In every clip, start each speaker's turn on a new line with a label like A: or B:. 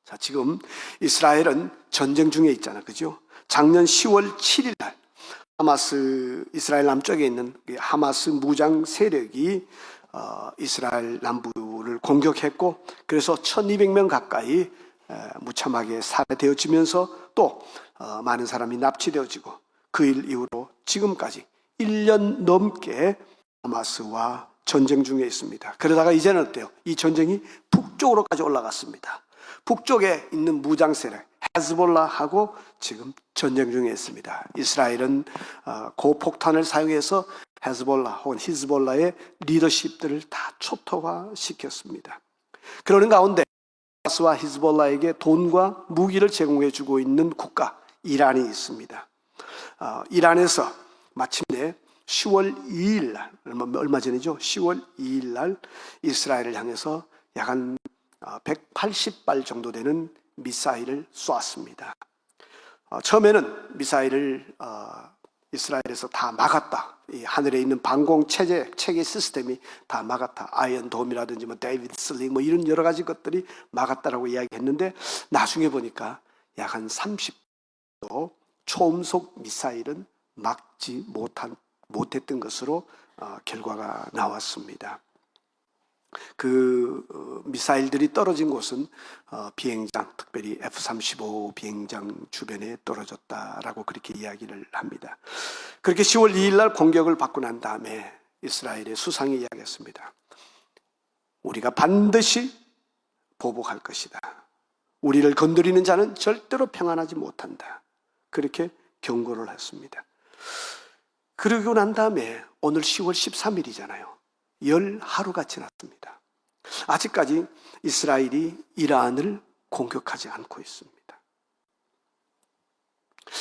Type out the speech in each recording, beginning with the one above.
A: 자, 지금 이스라엘은 전쟁 중에 있잖아, 그죠? 작년 10월 7일 날 하마스, 이스라엘 남쪽에 있는 하마스 무장 세력이 이스라엘 남부를 공격했고, 그래서 1200명 가까이 무참하게 살해되어지면서 또 많은 사람이 납치되어지고, 그 일 이후로 지금까지 1년 넘게 하마스와 전쟁 중에 있습니다. 그러다가 이제는 어때요? 이 전쟁이 북쪽으로까지 올라갔습니다. 북쪽에 있는 무장 세력 헤즈볼라하고 지금 전쟁 중에 있습니다. 이스라엘은 고폭탄을 사용해서 헤즈볼라 혹은 히즈볼라의 리더십들을 다 초토화시켰습니다. 그러는 가운데 하마스와 히즈볼라에게 돈과 무기를 제공해 주고 있는 국가 이란이 있습니다. 이란에서 마침내 10월 2일 날, 얼마 전이죠. 10월 2일 날 이스라엘을 향해서 약 한 180발 정도 되는 미사일을 쏘았습니다. 처음에는 미사일을 이스라엘에서 다 막았다. 이 하늘에 있는 방공 체계 시스템이 다 막았다. 아이언돔이라든지 데이비드 슬링 이런 여러 가지 것들이 막았다라고 이야기했는데, 나중에 보니까 약 한 30도 초음속 미사일은 막지 못했던 것으로 결과가 나왔습니다. 그 미사일들이 떨어진 곳은 비행장, 특별히 F-35 비행장 주변에 떨어졌다라고 그렇게 이야기를 합니다. 그렇게 10월 2일 날 공격을 받고 난 다음에 이스라엘의 수상이 이야기했습니다. 우리가 반드시 보복할 것이다. 우리를 건드리는 자는 절대로 평안하지 못한다. 그렇게 경고를 했습니다. 그러고 난 다음에 오늘 10월 13일이잖아요. 10하루가 지났습니다. 아직까지 이스라엘이 이란을 공격하지 않고 있습니다.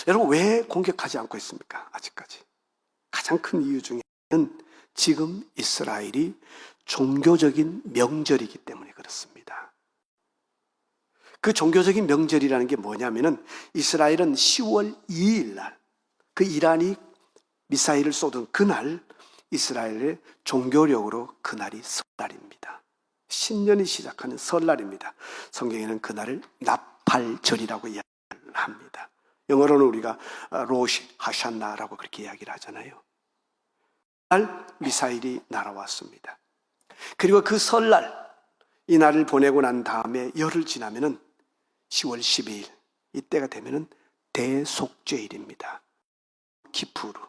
A: 여러분, 왜 공격하지 않고 있습니까? 아직까지. 가장 큰 이유 중에는 지금 이스라엘이 종교적인 명절이기 때문에 그렇습니다. 그 종교적인 명절이라는 게 뭐냐면은, 이스라엘은 10월 2일 날 그 이란이 미사일을 쏘던 그날, 이스라엘의 종교력으로 그날이 설날입니다. 신년이 시작하는 설날입니다. 성경에는 그날을 나팔절이라고 이야기를 합니다. 영어로는 우리가 로시 하샨나라고 그렇게 이야기를 하잖아요. 그날 미사일이 날아왔습니다. 그리고 그 설날, 이 날을 보내고 난 다음에 열흘 지나면은 10월 12일, 이때가 되면은 대속죄일입니다. 키푸르,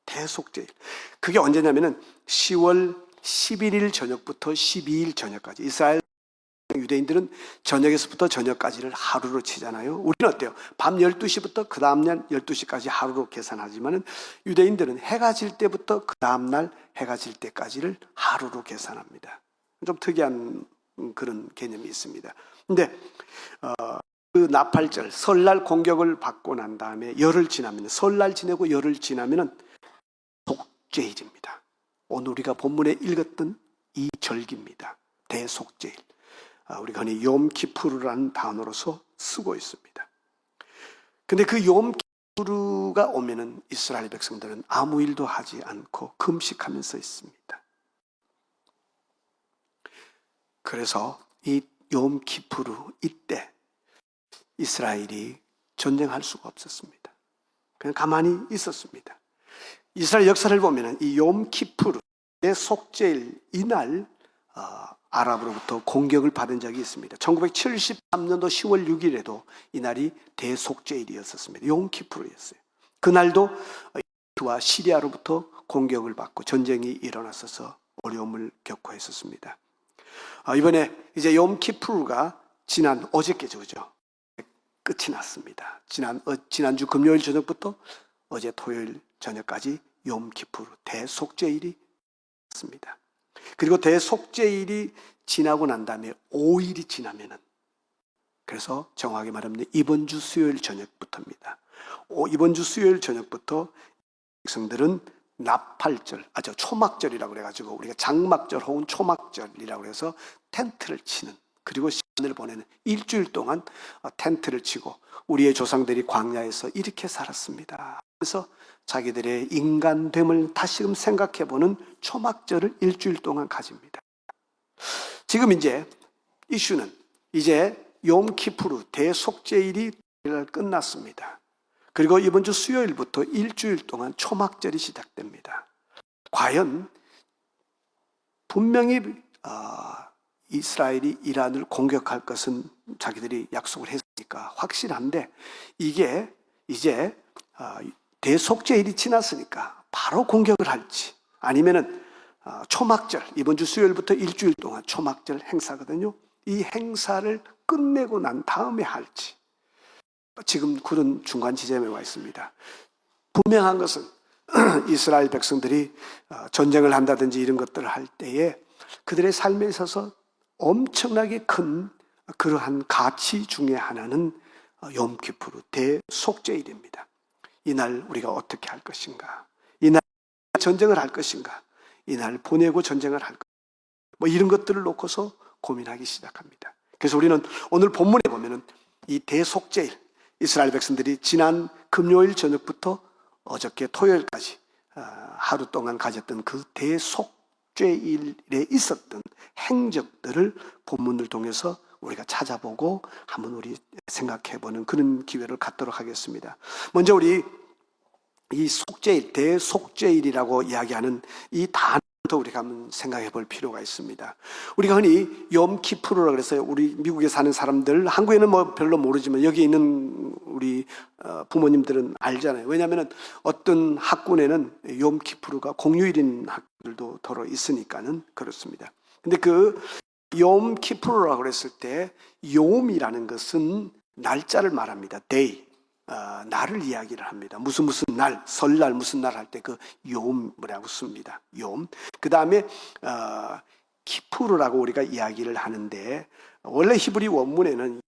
A: 대속죄일. 그게 언제냐면은 10월 11일 저녁부터 12일 저녁까지. 이스라엘 유대인들은 저녁에서부터 저녁까지를 하루로 치잖아요. 우리는 어때요? 밤 12시부터 그 다음날 12시까지 하루로 계산하지만은, 유대인들은 해가 질 때부터 그 다음날 해가 질 때까지를 하루로 계산합니다. 좀 특이한 그런 개념이 있습니다. 근데 그 나팔절, 설날 공격을 받고 난 다음에 열흘 지나면, 설날 지내고 열흘 지나면은 속죄일입니다. 오늘 우리가 본문에 읽었던 이 절기입니다. 대속죄일. 우리가 흔히 욤키푸르라는 단어로서 쓰고 있습니다. 근데 그 욤키푸르가 오면은 이스라엘 백성들은 아무 일도 하지 않고 금식하면서 있습니다. 그래서 이 욤키푸르 이때 이스라엘이 전쟁할 수가 없었습니다. 그냥 가만히 있었습니다. 이스라엘 역사를 보면 이 욤키푸르의 속죄일 이날 아랍으로부터 공격을 받은 적이 있습니다. 1973년도 10월 6일에도 이날이 대속죄일이었습니다. 욤키푸르였어요. 그날도 이집트와 시리아로부터 공격을 받고 전쟁이 일어났어서 어려움을 겪고 있었습니다. 이번에 이제 욤키푸르가 지난 어저께죠, 그죠? 끝이 났습니다. 지난주 금요일 저녁부터 어제 토요일 저녁까지 욤키푸르 대속죄일이 있습니다. 그리고 대속죄일이 지나고 난 다음에 5일이 지나면은, 그래서 정확하게 말하면 이번 주 수요일 저녁부터입니다. 이번 주 수요일 저녁부터 백성들은 나팔절, 초막절이라고 그래가지고 우리가 장막절 혹은 초막절이라고 해서 텐트를 치는, 그리고 시간을 보내는 일주일 동안 텐트를 치고, 우리의 조상들이 광야에서 이렇게 살았습니다. 그래서 자기들의 인간됨을 다시금 생각해보는 초막절을 일주일 동안 가집니다. 지금 이제 이슈는 이제 욤키푸르 대속죄일이 끝났습니다. 그리고 이번 주 수요일부터 일주일 동안 초막절이 시작됩니다. 과연 분명히 이스라엘이 이란을 공격할 것은 자기들이 약속을 했으니까 확실한데, 이게 이제 대속죄일이 지났으니까 바로 공격을 할지, 아니면은 초막절, 이번 주 수요일부터 일주일 동안 초막절 행사거든요. 이 행사를 끝내고 난 다음에 할지, 지금 그런 중간 지점에 와 있습니다. 분명한 것은 이스라엘 백성들이 전쟁을 한다든지 이런 것들을 할 때에 그들의 삶에 있어서 엄청나게 큰 그러한 가치 중에 하나는 욤키푸르 대속죄일입니다. 이날 우리가 어떻게 할 것인가, 이날 전쟁을 할 것인가, 이날 보내고 전쟁을 할 것인가, 뭐 이런 것들을 놓고서 고민하기 시작합니다. 그래서 우리는 오늘 본문에 보면은 이 대속죄일, 이스라엘 백성들이 지난 금요일 저녁부터 어저께 토요일까지 하루 동안 가졌던 그 대속죄일에 있었던 행적들을 본문을 통해서 우리가 찾아보고 한번 우리 생각해보는 그런 기회를 갖도록 하겠습니다. 먼저 우리 이 속죄일, 대속죄일이라고 이야기하는 이 단어부터 우리가 한번 생각해 볼 필요가 있습니다. 우리가 흔히 욤키푸르라고 그래서 우리 미국에 사는 사람들, 한국에는 뭐 별로 모르지만 여기 있는 우리 부모님들은 알잖아요. 왜냐하면 어떤 학군에는 욤키푸르가 공휴일인 학교들도 더러 있으니까는 그렇습니다. 근데 그 욤키푸르라고 그랬을 때 욤이라는 것은 날짜를 말합니다. day, 날을 이야기를 합니다. 무슨 날, 설날 무슨 날 할 때 그 욤이라고 씁니다. 욤. 그 다음에 키푸르라고 우리가 이야기를 하는데, 원래 히브리 원문에는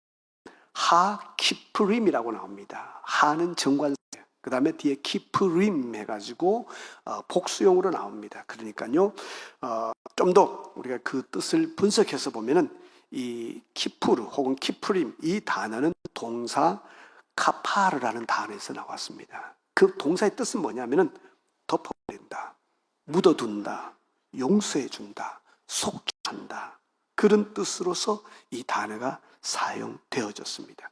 A: 하키프림이라고 나옵니다. 하는 정관사, 그 다음에 뒤에 키프림 해가지고 복수용으로 나옵니다. 그러니까요, 좀 더 우리가 그 뜻을 분석해서 보면은 이 키푸르 혹은 키프림, 이 단어는 동사 카파르라는 단어에서 나왔습니다. 그 동사의 뜻은 뭐냐면은 덮어버린다, 묻어둔다, 용서해준다, 속죄한다, 그런 뜻으로서 이 단어가 사용되어졌습니다.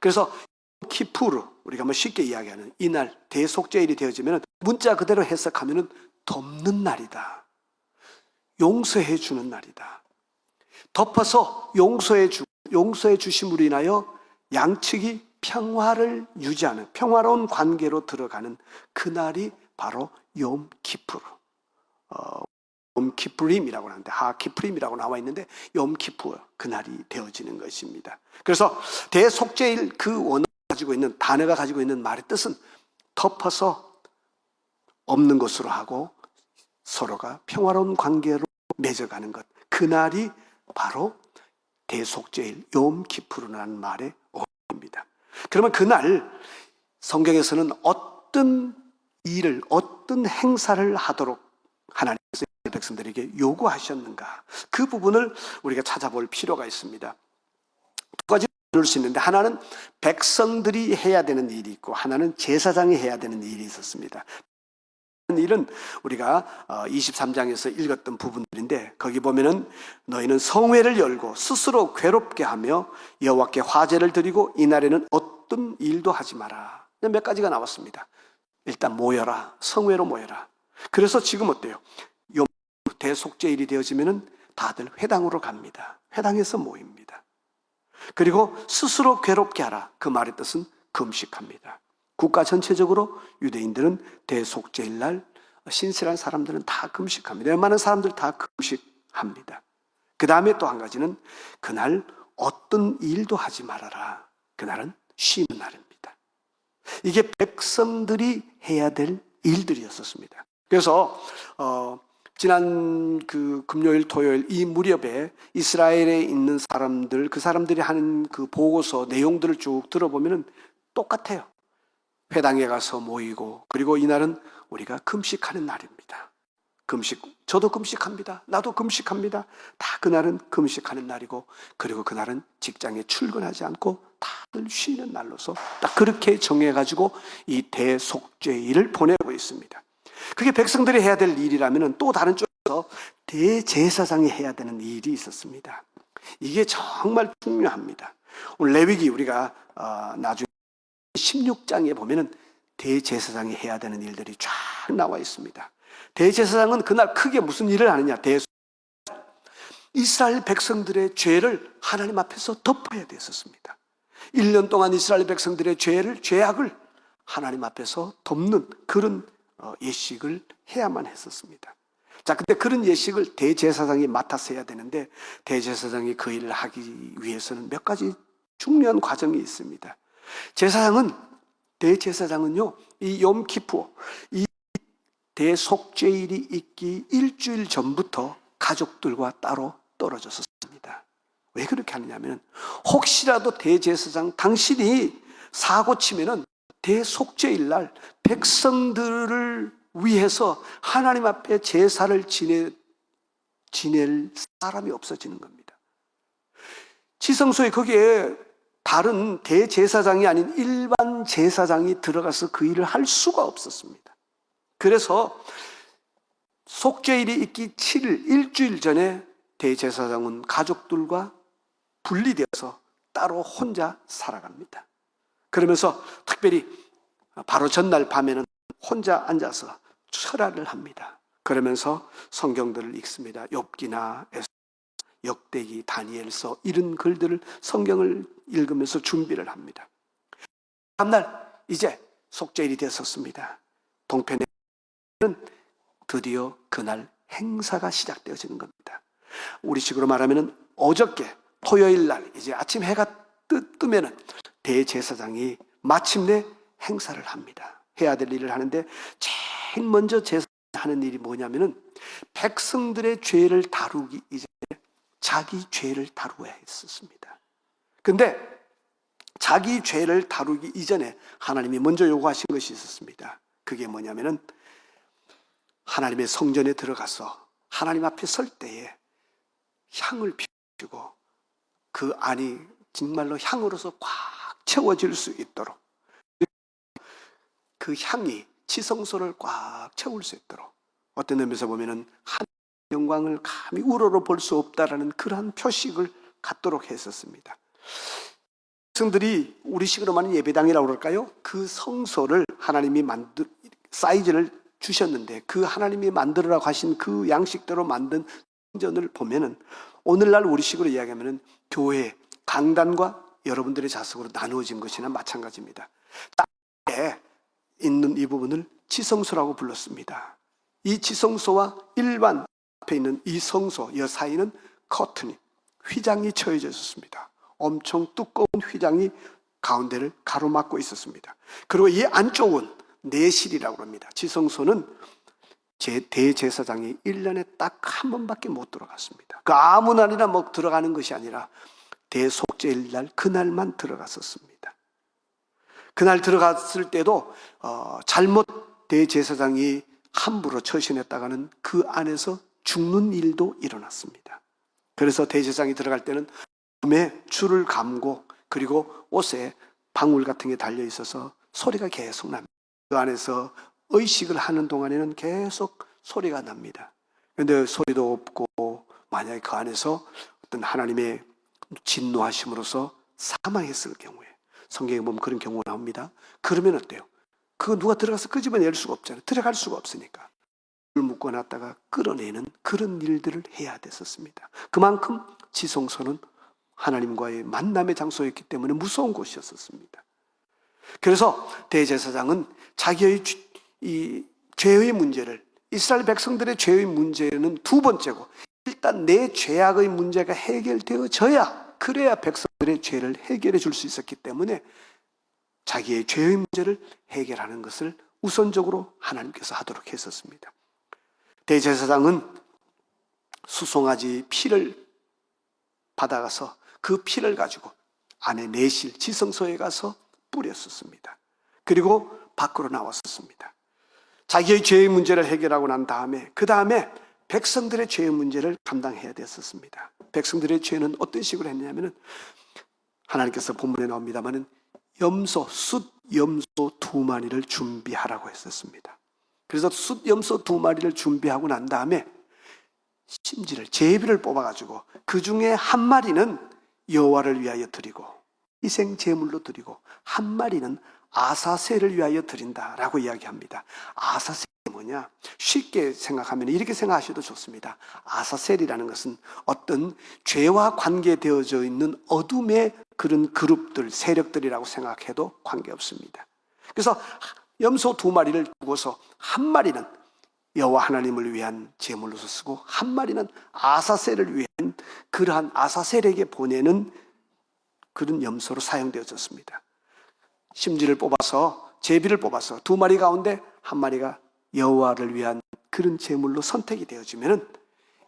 A: 그래서 키푸르, 우리가 뭐 쉽게 이야기하는 이날 대속죄일이 되어지면 문자 그대로 해석하면은 덮는 날이다, 용서해 주는 날이다, 덮어서 용서해 주심으로 인하여 양측이 평화를 유지하는, 평화로운 관계로 들어가는 그날이 바로 욤키푸르, 욤키프림이라고 하는데, 하키프림이라고 나와 있는데 욤키푸르, 그날이 되어지는 것입니다. 그래서 대속죄일 그 원어가 가지고 있는, 단어가 가지고 있는 말의 뜻은 덮어서 없는 것으로 하고 서로가 평화로운 관계로 맺어가는 것, 그날이 바로 대속죄일 욤키푸르라는 말의 어원입니다. 그러면 그날 성경에서는 어떤 일을, 어떤 행사를 하도록 하나님께서 백성들에게 요구하셨는가, 그 부분을 우리가 찾아볼 필요가 있습니다. 두 가지 나눌 수 있는데, 하나는 백성들이 해야 되는 일이 있고 하나는 제사장이 해야 되는 일이 있었습니다. 일은 우리가 23장에서 읽었던 부분들인데, 거기 보면은 너희는 성회를 열고 스스로 괴롭게 하며 여호와께 화제를 드리고 이날에는 어떤 일도 하지 마라. 몇 가지가 나왔습니다. 일단 모여라, 성회로 모여라. 그래서 지금 어때요? 대속죄일이 되어지면은 다들 회당으로 갑니다. 회당에서 모입니다. 그리고 스스로 괴롭게 하라, 그 말의 뜻은 금식합니다. 국가 전체적으로 유대인들은 대속죄일 날 신실한 사람들은 다 금식합니다. 웬만한 사람들 다 금식합니다. 그 다음에 또 한 가지는 그날 어떤 일도 하지 말아라. 그날은 쉬는 날입니다. 이게 백성들이 해야 될 일들이었습니다. 그래서 지난 그 금요일, 토요일 이 무렵에 이스라엘에 있는 사람들, 그 사람들이 하는 그 보고서 내용들을 쭉 들어보면은 똑같아요. 회당에 가서 모이고, 그리고 이날은 우리가 금식하는 날입니다. 금식, 저도 금식합니다. 나도 금식합니다. 다 그날은 금식하는 날이고, 그리고 그날은 직장에 출근하지 않고 다들 쉬는 날로서 딱 그렇게 정해가지고 이 대속죄일을 보내고 있습니다. 그게 백성들이 해야 될 일이라면 또 다른 쪽에서 대제사장이 해야 되는 일이 있었습니다. 이게 정말 중요합니다. 오늘 레위기 우리가 나중에 16장에 보면은 대제사장이 해야 되는 일들이 쫙 나와 있습니다. 대제사장은 그날 크게 무슨 일을 하느냐? 이스라엘 백성들의 죄를 하나님 앞에서 덮어야 됐었습니다. 1년 동안 이스라엘 백성들의 죄악을 하나님 앞에서 덮는 그런 예식을 해야만 했었습니다. 자, 근데 그런 예식을 대제사장이 맡아서 해야 되는데, 대제사장이 그 일을 하기 위해서는 몇 가지 중요한 과정이 있습니다. 대제사장은요, 이 욤키푸, 이 대속죄일이 있기 일주일 전부터 가족들과 따로 떨어졌었습니다. 왜 그렇게 하느냐면, 혹시라도 대제사장 당신이 사고 치면은 대속죄일 날 백성들을 위해서 하나님 앞에 제사를 지낼 사람이 없어지는 겁니다. 지성소에 거기에 다른 대제사장이 아닌 일반 제사장이 들어가서 그 일을 할 수가 없었습니다. 그래서 속죄일이 있기 7일, 일주일 전에 대제사장은 가족들과 분리되어서 따로 혼자 살아갑니다. 그러면서 특별히 바로 전날 밤에는 혼자 앉아서 철야를 합니다. 그러면서 성경들을 읽습니다. 욥기나 역대기, 다니엘서 이런 글들을 성경을 읽으면서 준비를 합니다. 다음날 이제 속죄일이 됐었습니다. 동편에는 드디어 그날 행사가 시작되어지는 겁니다. 우리식으로 말하면 어저께 토요일 날 이제 아침 해가 뜨면은 대제사장이 마침내 행사를 합니다. 해야 될 일을 하는데 제일 먼저 제사하는 일이 뭐냐면은 백성들의 죄를 다루기 이전에 자기 죄를 다루어야 했었습니다. 근데 자기 죄를 다루기 이전에 하나님이 먼저 요구하신 것이 있었습니다. 그게 뭐냐면은 하나님의 성전에 들어가서 하나님 앞에 설 때에 향을 피우고 그 안이 정말로 향으로서 꽉 채워질 수 있도록, 그 향이 지성소를 꽉 채울 수 있도록, 어떤 의미에서 보면은 하나님의 영광을 감히 우러러 볼 수 없다라는 그러한 표식을 갖도록 했었습니다. 백성들이 우리식으로 말하는 예배당이라고 그럴까요? 그 성소를 하나님이 사이즈를 주셨는데 그 하나님이 만들으라고 하신 그 양식대로 만든 성전을 보면은 오늘날 우리식으로 이야기하면은 교회 강단과 여러분들의 좌석으로 나누어진 것이나 마찬가지입니다. 땅에 있는 이 부분을 지성소라고 불렀습니다. 이 지성소와 일반 앞에 있는 이 성소 이 사이는 커튼이, 휘장이 쳐져 있었습니다. 엄청 두꺼운 휘장이 가운데를 가로막고 있었습니다. 그리고 이 안쪽은 내실이라고 합니다. 지성소는 대제사장이 1년에 딱 한 번밖에 못 들어갔습니다. 그 아무 날이나 들어가는 것이 아니라 대속죄일 날 그날만 들어갔었습니다. 그날 들어갔을 때도 잘못 대제사장이 함부로 처신했다가는 그 안에서 죽는 일도 일어났습니다. 그래서 대제사장이 들어갈 때는 몸에 줄을 감고 그리고 옷에 방울 같은 게 달려 있어서 소리가 계속 납니다. 그 안에서 의식을 하는 동안에는 계속 소리가 납니다. 그런데 소리도 없고 만약에 그 안에서 어떤 하나님의 진노하심으로써 사망했을 경우에, 성경에 보면 그런 경우가 나옵니다. 그러면 어때요? 그거 누가 들어가서 끄집어낼 수가 없잖아요. 들어갈 수가 없으니까 묶어놨다가 끌어내는 그런 일들을 해야 됐었습니다. 그만큼 지성소는 하나님과의 만남의 장소였기 때문에 무서운 곳이었습니다. 그래서 대제사장은 자기의 이 죄의 문제를, 이스라엘 백성들의 죄의 문제는 두 번째고, 일단 내 죄악의 문제가 해결되어져야, 그래야 백성들의 죄를 해결해 줄 수 있었기 때문에 자기의 죄의 문제를 해결하는 것을 우선적으로 하나님께서 하도록 했었습니다. 대제사장은 수송아지 피를 받아가서 그 피를 가지고 안에 내실 지성소에 가서 뿌렸었습니다. 그리고 밖으로 나왔었습니다. 자기의 죄의 문제를 해결하고 난 다음에 그 다음에 백성들의 죄의 문제를 감당해야 됐었습니다. 백성들의 죄는 어떤 식으로 했냐면은 하나님께서 본문에 나옵니다만은 숫 염소 2마리를 준비하라고 했었습니다. 그래서 숫 염소 2마리를 준비하고 난 다음에 제비를 뽑아가지고 그 중에 한 마리는 여호와를 위하여 드리고 희생 제물로 드리고 한 마리는 아사셀을 위하여 드린다라고 이야기합니다. 아사셀이 뭐냐? 쉽게 생각하면 이렇게 생각하셔도 좋습니다. 아사셀이라는 것은 어떤 죄와 관계되어져 있는 어둠의 그런 그룹들, 세력들이라고 생각해도 관계없습니다. 그래서 염소 2마리를 두고서 한 마리는 여호와 하나님을 위한 제물로서 쓰고 한 마리는 아사셀을 위한 그러한 아사셀에게 보내는 그런 염소로 사용되어졌습니다. 심지를 뽑아서 제비를 뽑아서 2마리 가운데 한 마리가 여호와를 위한 그런 제물로 선택이 되어지면은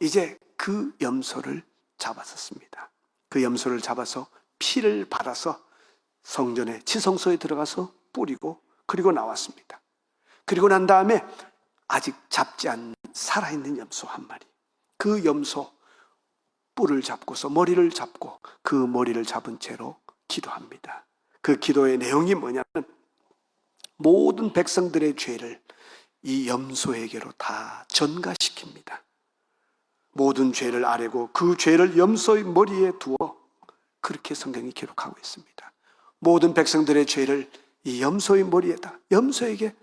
A: 이제 그 염소를 잡았었습니다. 그 염소를 잡아서 피를 받아서 성전에 지성소에 들어가서 뿌리고 그리고 나왔습니다. 그리고 난 다음에 아직 잡지 않은 살아있는 염소 한 마리, 그 염소 뿔을 잡고서 머리를 잡고 그 머리를 잡은 채로 기도합니다. 그 기도의 내용이 뭐냐면 모든 백성들의 죄를 이 염소에게로 다 전가시킵니다. 모든 죄를 아뢰고 그 죄를 염소의 머리에 두어 그렇게 성경이 기록하고 있습니다. 모든 백성들의 죄를 이 염소의 머리에다 염소에게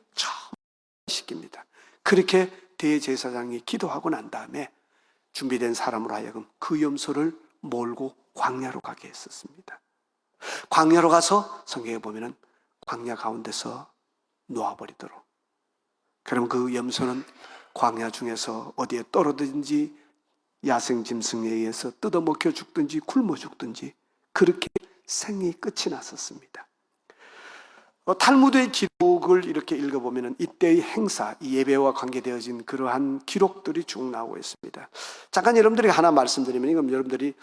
A: 전가시킵니다. 그렇게 대제사장이 기도하고 난 다음에 준비된 사람으로 하여금 그 염소를 몰고 광야로 가게 했었습니다. 광야로 가서 성경에 보면은 광야 가운데서 놓아버리도록. 그럼 그 염소는 광야 중에서 어디에 떨어든지 야생짐승에 의해서 뜯어먹혀 죽든지 굶어 죽든지 그렇게 생이 끝이 났었습니다. 탈무드의 기록을 이렇게 읽어보면 이때의 행사, 이 예배와 관계되어진 그러한 기록들이 쭉 나오고 있습니다. 잠깐 여러분들이 하나 말씀드리면 이건 여러분들이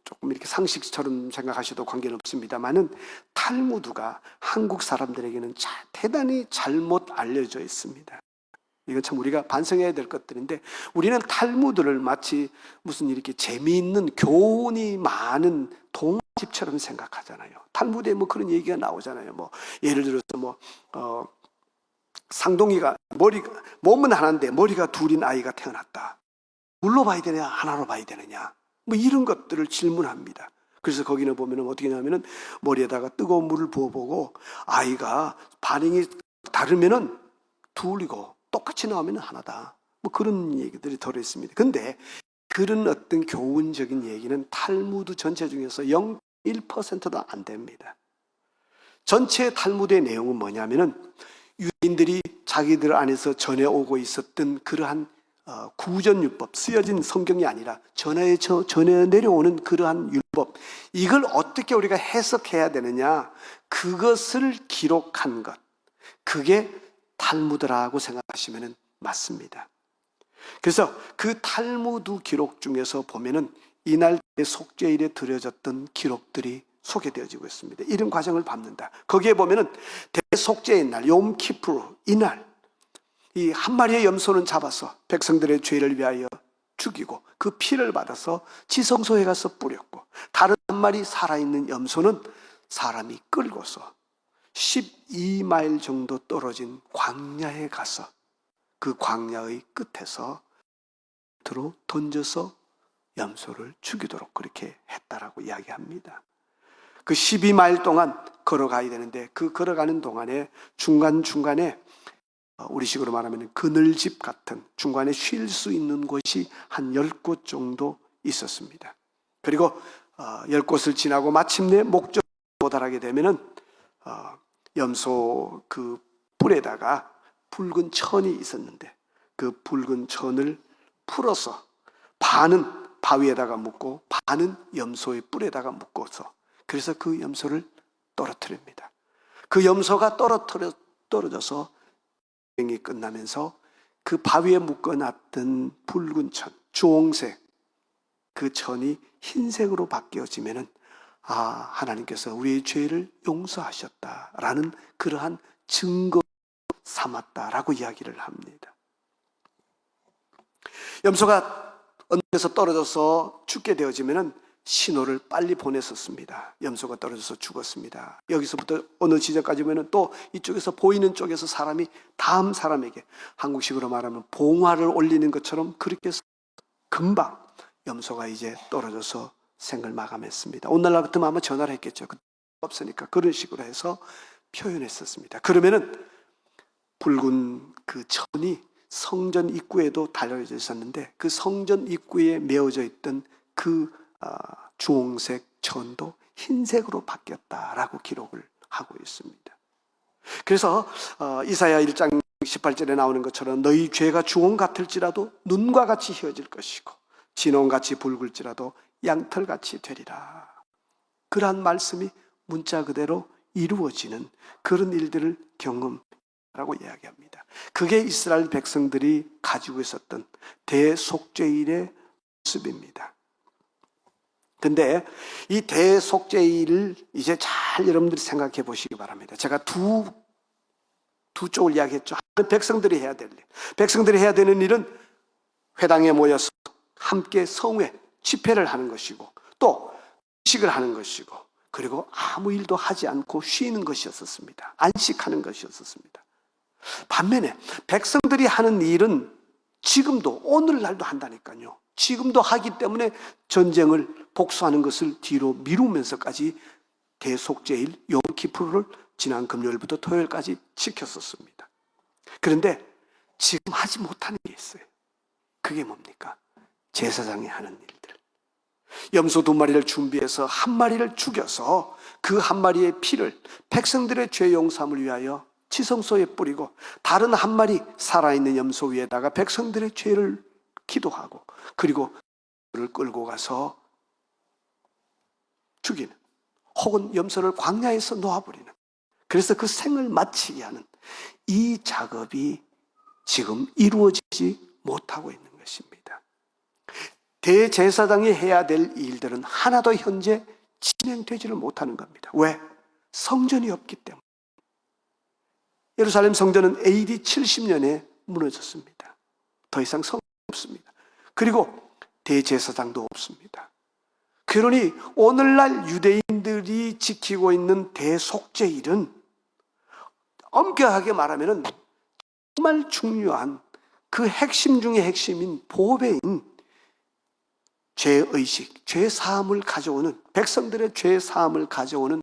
A: 조금 이렇게 상식처럼 생각하셔도 관계는 없습니다만은 탈무드가 한국 사람들에게는 대단히 잘못 알려져 있습니다. 이건 참 우리가 반성해야 될 것들인데 우리는 탈무드를 마치 무슨 이렇게 재미있는 교훈이 많은 동화집처럼 생각하잖아요. 탈무드에 뭐 그런 얘기가 나오잖아요. 뭐 예를 들어서 쌍둥이가 몸은 하나인데 머리가 둘인 아이가 태어났다. 물로 봐야 되느냐 하나로 봐야 되느냐 뭐 이런 것들을 질문합니다. 그래서 거기는 보면은 어떻게 하냐면은 머리에다가 뜨거운 물을 부어보고 아이가 반응이 다르면은 둘이고 똑같이 나오면 하나다. 뭐 그런 얘기들이 들어있습니다. 근데 그런 어떤 교훈적인 얘기는 탈무드 전체 중에서 0.1%도 안 됩니다. 전체 탈무드의 내용은 뭐냐면은 유대인들이 자기들 안에서 전해오고 있었던 그러한 구전율법, 쓰여진 성경이 아니라 전해 내려오는 그러한 율법, 이걸 어떻게 우리가 해석해야 되느냐, 그것을 기록한 것, 그게 탈무드라고 생각하시면 맞습니다. 그래서 그 탈무드 기록 중에서 보면은 이날 속죄일에 드려졌던 기록들이 소개되어지고 있습니다. 이런 과정을 밟는다. 거기에 보면은 대속죄의 날, 욤키푸르, 이날 이 한 마리의 염소는 잡아서 백성들의 죄를 위하여 죽이고 그 피를 받아서 지성소에 가서 뿌렸고, 다른 한 마리 살아있는 염소는 사람이 끌고서 12마일 정도 떨어진 광야에 가서 그 광야의 끝에서 들어 던져서 염소를 죽이도록 그렇게 했다라고 이야기합니다. 그 12마일 동안 걸어가야 되는데 그 걸어가는 동안에 중간중간에 우리식으로 말하면 그늘집 같은 중간에 쉴 수 있는 곳이 한 10곳 정도 있었습니다. 그리고 10곳을 지나고 마침내 목적에 도달하게 되면은 염소 그 뿔에다가 붉은 천이 있었는데 그 붉은 천을 풀어서 반은 바위에다가 묶고 반은 염소의 뿔에다가 묶어서 그래서 그 염소를 떨어뜨립니다. 그 염소가 떨어져서 여행이 끝나면서 그 바위에 묶어놨던 붉은 천, 주홍색 그 천이 흰색으로 바뀌어지면은 하나님께서 우리의 죄를 용서하셨다라는 그러한 증거 삼았다라고 이야기를 합니다. 염소가 언덕에서 떨어져서 죽게 되어지면은 신호를 빨리 보냈었습니다. 염소가 떨어져서 죽었습니다. 여기서부터 어느 지점까지 보면 또 이쪽에서 보이는 쪽에서 사람이 다음 사람에게 한국식으로 말하면 봉화를 올리는 것처럼 그렇게 금방 염소가 이제 떨어져서 생을 마감했습니다. 오늘날 같으면 아마 전화를 했겠죠. 없으니까 그런 식으로 해서 표현했었습니다. 그러면은 붉은 그 천이 성전 입구에도 달려져 있었는데 그 성전 입구에 메어져 있던 그 주홍색 천도 흰색으로 바뀌었다라고 기록을 하고 있습니다. 그래서 이사야 1장 18절에 나오는 것처럼 너희 죄가 주홍 같을지라도 눈과 같이 휘어질 것이고 진홍같이 붉을지라도 양털같이 되리라. 그러한 말씀이 문자 그대로 이루어지는 그런 일들을 경험하라고 이야기합니다. 그게 이스라엘 백성들이 가지고 있었던 대속죄일의 모습입니다. 근데 이 대속죄일을 이제 잘 여러분들이 생각해 보시기 바랍니다. 제가 두 쪽을 이야기했죠. 하나는 백성들이 해야 될 일. 백성들이 해야 되는 일은 회당에 모여서 함께 성회, 집회를 하는 것이고 또 의식을 하는 것이고 그리고 아무 일도 하지 않고 쉬는 것이었습니다. 안식하는 것이었습니다. 반면에 백성들이 하는 일은 지금도 오늘날도 한다니까요. 지금도 하기 때문에 전쟁을 복수하는 것을 뒤로 미루면서까지 대속죄일 욤키프르를 지난 금요일부터 토요일까지 지켰었습니다. 그런데 지금 하지 못하는 게 있어요. 그게 뭡니까? 제사장이 하는 일들. 염소 2마리를 준비해서 1마리를 죽여서 그 1마리의 피를 백성들의 죄 용서함을 위하여 지성소에 뿌리고 다른 1마리 살아있는 염소 위에다가 백성들의 죄를 기도하고 그리고 그를 끌고 가서 죽이는 혹은 염소를 광야에서 놓아버리는 그래서 그 생을 마치게 하는 이 작업이 지금 이루어지지 못하고 있는 것입니다. 대제사장이 해야 될 일들은 하나도 현재 진행되지를 못하는 겁니다. 왜? 성전이 없기 때문에. 예루살렘 성전은 AD 70년에 무너졌습니다. 더 이상 성전이 없습니다. 그리고 대제사장도 없습니다. 그러니 오늘날 유대인들이 지키고 있는 대속죄일은 엄격하게 말하면 정말 중요한 그 핵심 중의 핵심인 보배인 죄의식, 죄사함을 가져오는 백성들의 죄사함을 가져오는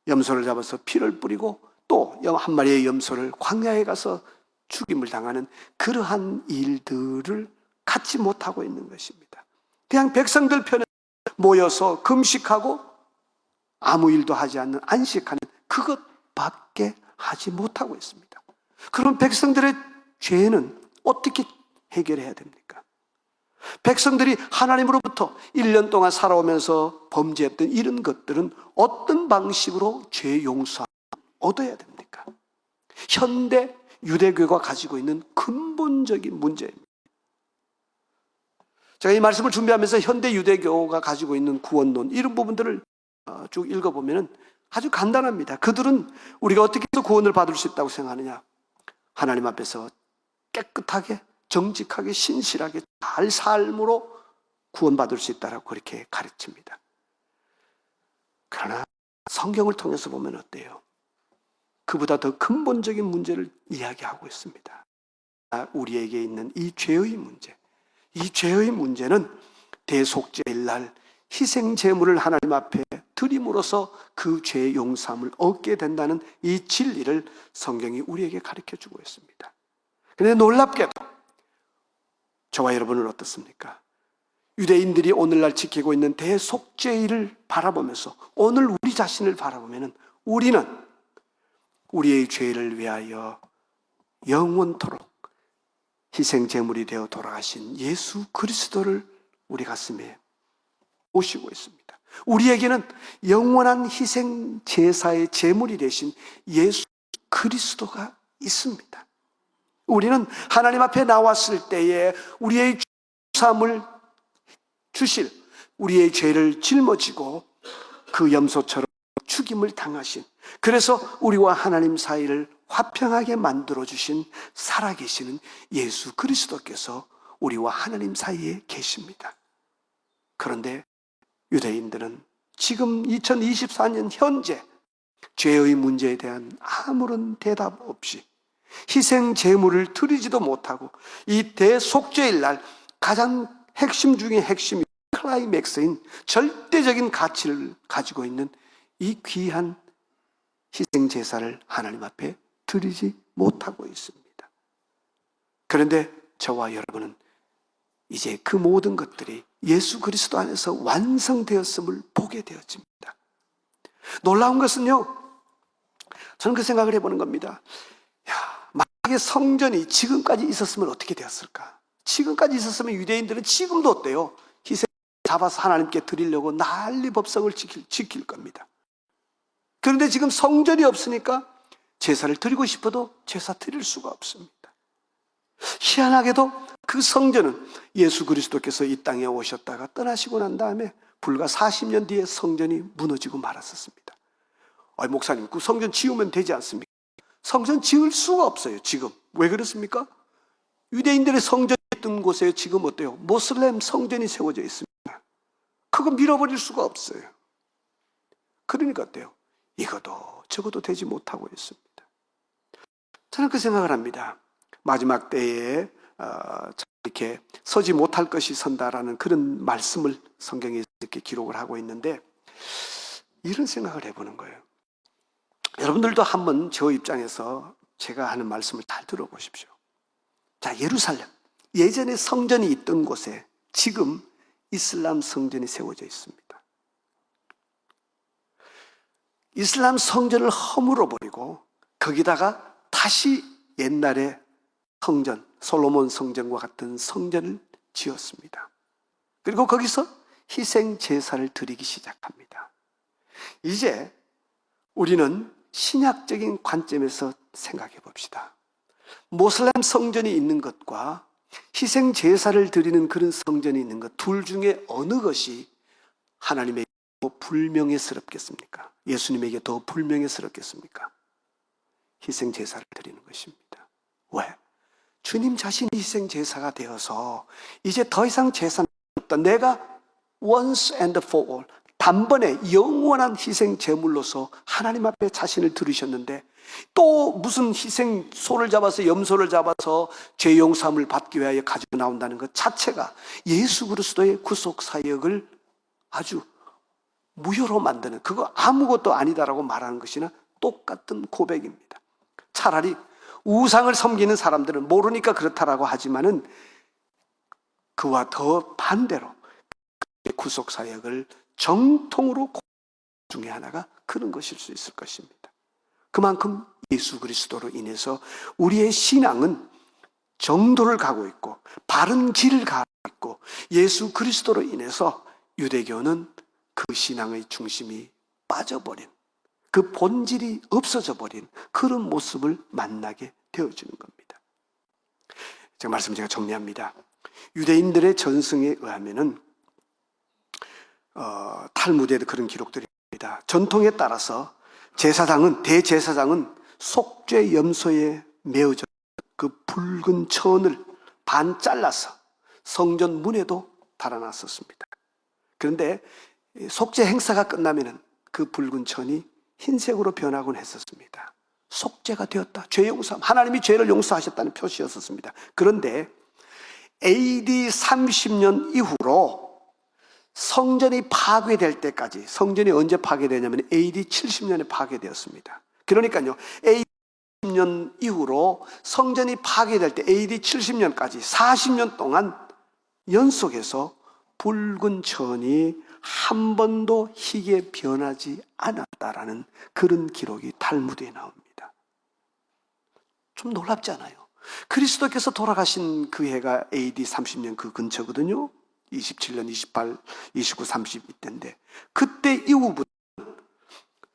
A: 염소를 잡아서 피를 뿌리고 또 1마리의 염소를 광야에 가서 죽임을 당하는 그러한 일들을 갖지 못하고 있는 것입니다. 그냥 백성들 편에 모여서 금식하고 아무 일도 하지 않는 안식하는 그것밖에 하지 못하고 있습니다. 그럼 백성들의 죄는 어떻게 해결해야 됩니까? 백성들이 하나님으로부터 1년 동안 살아오면서 범죄했던 이런 것들은 어떤 방식으로 죄 용서를 얻어야 됩니까? 현대 유대교가 가지고 있는 근본적인 문제입니다. 제가 이 말씀을 준비하면서 현대 유대교가 가지고 있는 구원론 이런 부분들을 쭉 읽어보면 아주 간단합니다. 그들은 우리가 어떻게 해서 구원을 받을 수 있다고 생각하느냐? 하나님 앞에서 깨끗하게 정직하게 신실하게 잘 삶으로 구원받을 수 있다라고 그렇게 가르칩니다. 그러나 성경을 통해서 보면 어때요? 그보다 더 근본적인 문제를 이야기하고 있습니다. 우리에게 있는 이 죄의 문제, 이 죄의 문제는 대속죄일 날 희생 제물을 하나님 앞에 드림으로써 그 죄의 용서함을 얻게 된다는 이 진리를 성경이 우리에게 가르쳐주고 있습니다. 그런데 놀랍게도 저와 여러분은 어떻습니까? 유대인들이 오늘날 지키고 있는 대속죄일을 바라보면서 오늘 우리 자신을 바라보면 우리는 우리의 죄를 위하여 영원토록 희생 제물이 되어 돌아가신 예수 그리스도를 우리 가슴에 모시고 있습니다. 우리에게는 영원한 희생 제사의 제물이 되신 예수 그리스도가 있습니다. 우리는 하나님 앞에 나왔을 때에 우리의 죄사함을 주실 우리의 죄를 짊어지고 그 염소처럼 죽임을 당하신 그래서 우리와 하나님 사이를 화평하게 만들어주신 살아계시는 예수 그리스도께서 우리와 하나님 사이에 계십니다. 그런데 유대인들은 지금 2024년 현재 죄의 문제에 대한 아무런 대답 없이 희생 제물을 드리지도 못하고 이 대속죄일 날 가장 핵심 중에 핵심이 클라이맥스인 절대적인 가치를 가지고 있는 이 귀한 희생 제사를 하나님 앞에 드리지 못하고 있습니다. 그런데 저와 여러분은 이제 그 모든 것들이 예수 그리스도 안에서 완성되었음을 보게 되어집니다. 놀라운 것은요, 저는 그 생각을 해보는 겁니다. 만약에 성전이 지금까지 있었으면 어떻게 되었을까? 지금까지 있었으면 유대인들은 지금도 어때요? 희생 잡아서 하나님께 드리려고 난리 법석을 지킬 겁니다. 그런데 지금 성전이 없으니까 제사를 드리고 싶어도 제사 드릴 수가 없습니다. 희한하게도 그 성전은 예수 그리스도께서 이 땅에 오셨다가 떠나시고 난 다음에 불과 40년 뒤에 성전이 무너지고 말았었습니다. 목사님, 그 성전 지으면 되지 않습니까? 성전 지을 수가 없어요, 지금. 왜 그렇습니까? 유대인들의 성전이 있던 곳에 지금 어때요? 모슬렘 성전이 세워져 있습니다. 그거 밀어버릴 수가 없어요. 그러니까 어때요? 이것도 저것도 되지 못하고 있습니다. 저는 그 생각을 합니다. 마지막 때에 이렇게 서지 못할 것이 선다라는 그런 말씀을 성경에 이렇게 기록을 하고 있는데, 이런 생각을 해보는 거예요. 여러분들도 한번 저 입장에서 제가 하는 말씀을 잘 들어보십시오. 자, 예루살렘, 예전에 성전이 있던 곳에 지금 이슬람 성전이 세워져 있습니다. 이슬람 성전을 허물어 버리고 거기다가 다시 옛날에 성전, 솔로몬 성전과 같은 성전을 지었습니다. 그리고 거기서 희생 제사를 드리기 시작합니다. 이제 우리는 신약적인 관점에서 생각해 봅시다. 모슬렘 성전이 있는 것과 희생 제사를 드리는 그런 성전이 있는 것, 둘 중에 어느 것이 하나님에게 더 불명예스럽겠습니까? 예수님에게 더 불명예스럽겠습니까? 희생 제사를 드리는 것입니다. 왜? 주님 자신이 희생 제사가 되어서 이제 더 이상 제사는 없다. 내가 once and for all, 단번에 영원한 희생 제물로서 하나님 앞에 자신을 들으셨는데, 또 무슨 희생 소를 잡아서 염소를 잡아서 죄 용서함을 받기 위하여 가지고 나온다는 것 자체가 예수 그리스도의 구속 사역을 아주 무효로 만드는, 그거 아무것도 아니다라고 말하는 것이나 똑같은 고백입니다. 차라리 우상을 섬기는 사람들은 모르니까 그렇다라고 하지만은 그와 더 반대로 구속 사역을 정통으로 중에 하나가 그런 것일 수 있을 것입니다. 그만큼 예수 그리스도로 인해서 우리의 신앙은 정도를 가고 있고 바른 길을 가고 있고, 예수 그리스도로 인해서 유대교는 그 신앙의 중심이 빠져버린, 그 본질이 없어져 버린 그런 모습을 만나게 되어지는 겁니다. 제가 말씀 정리합니다. 유대인들의 전승에 의하면은 탈무드에도 그런 기록들이 있습니다. 전통에 따라서 제사장은, 대제사장은 속죄 염소에 메어져 그 붉은 천을 반 잘라서 성전 문에도 달아놨었습니다. 그런데 속죄 행사가 끝나면은 그 붉은 천이 흰색으로 변하곤 했었습니다. 속죄가 되었다. 죄 용서, 하나님이 죄를 용서하셨다는 표시였었습니다. 그런데 AD 30년 이후로 성전이 파괴될 때까지, 성전이 언제 파괴되냐면 AD 70년에 파괴되었습니다. 그러니까요, AD 70년 이후로 성전이 파괴될 때 AD 70년까지 40년 동안 연속해서 붉은 천이 한 번도 희게 변하지 않았다라는 그런 기록이 탈무드에 나옵니다. 좀 놀랍지 않아요? 그리스도께서 돌아가신 그 해가 AD 30년 그 근처거든요. 27년, 28, 29, 30 이때인데, 그때 이후부터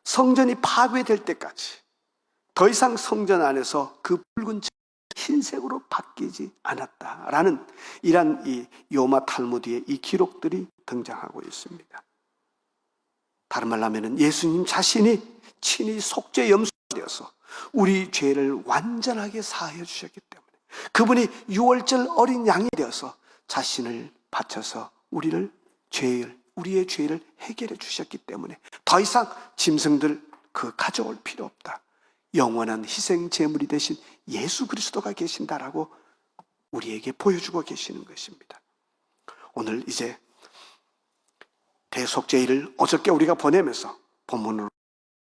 A: 성전이 파괴될 때까지 더 이상 성전 안에서 그 붉은 흰색으로 바뀌지 않았다라는 이러한 이 요마 탈무드의 이 기록들이 등장하고 있습니다. 다른 말로 하면 예수님 자신이 친히 속죄 염소가 되어서 우리 죄를 완전하게 사하여 주셨기 때문에, 그분이 유월절 어린 양이 되어서 자신을 바쳐서 우리의 죄를 해결해 주셨기 때문에 더 이상 짐승들 그 가져올 필요 없다. 영원한 희생 제물이 되신 예수 그리스도가 계신다라고 우리에게 보여주고 계시는 것입니다. 오늘 이제 대속죄일을 어저께 우리가 보내면서 본문으로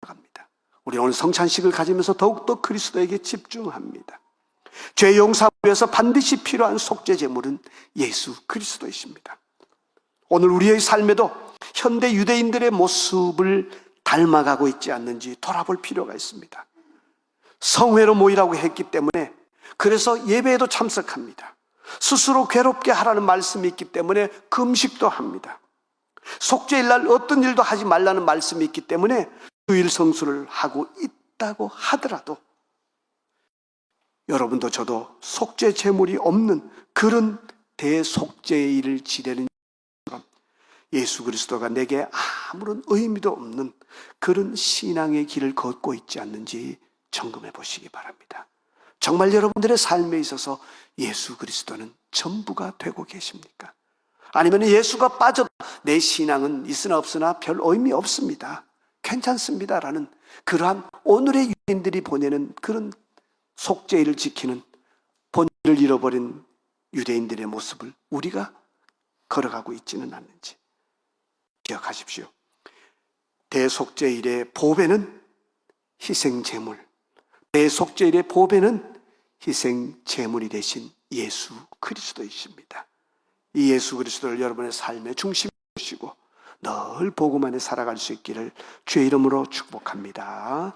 A: 갑니다. 우리 오늘 성찬식을 가지면서 더욱더 그리스도에게 집중합니다. 죄 용서를 위해서 반드시 필요한 속죄 제물은 예수 그리스도이십니다. 오늘 우리의 삶에도 현대 유대인들의 모습을 닮아가고 있지 않는지 돌아볼 필요가 있습니다. 성회로 모이라고 했기 때문에 그래서 예배에도 참석합니다. 스스로 괴롭게 하라는 말씀이 있기 때문에 금식도 합니다. 속죄일날 어떤 일도 하지 말라는 말씀이 있기 때문에 주일 성수를 하고 있다고 하더라도 여러분도 저도 속죄 제물이 없는 그런 대속죄일을 지내는 것처럼 예수 그리스도가 내게 아무런 의미도 없는 그런 신앙의 길을 걷고 있지 않는지 점검해 보시기 바랍니다. 정말 여러분들의 삶에 있어서 예수 그리스도는 전부가 되고 계십니까? 아니면 예수가 빠져도 내 신앙은 있으나 없으나 별 의미 없습니다, 괜찮습니다라는 그러한 오늘의 유대인들이 보내는 그런 속죄일을 지키는 본질을 잃어버린 유대인들의 모습을 우리가 걸어가고 있지는 않는지 기억하십시오. 대속죄일의 보배는 희생제물, 대속죄일의 보배는 희생제물이 되신 예수 그리스도이십니다. 이 예수 그리스도를 여러분의 삶의 중심에 두시고 늘 복음 안에 살아갈 수 있기를 주의 이름으로 축복합니다.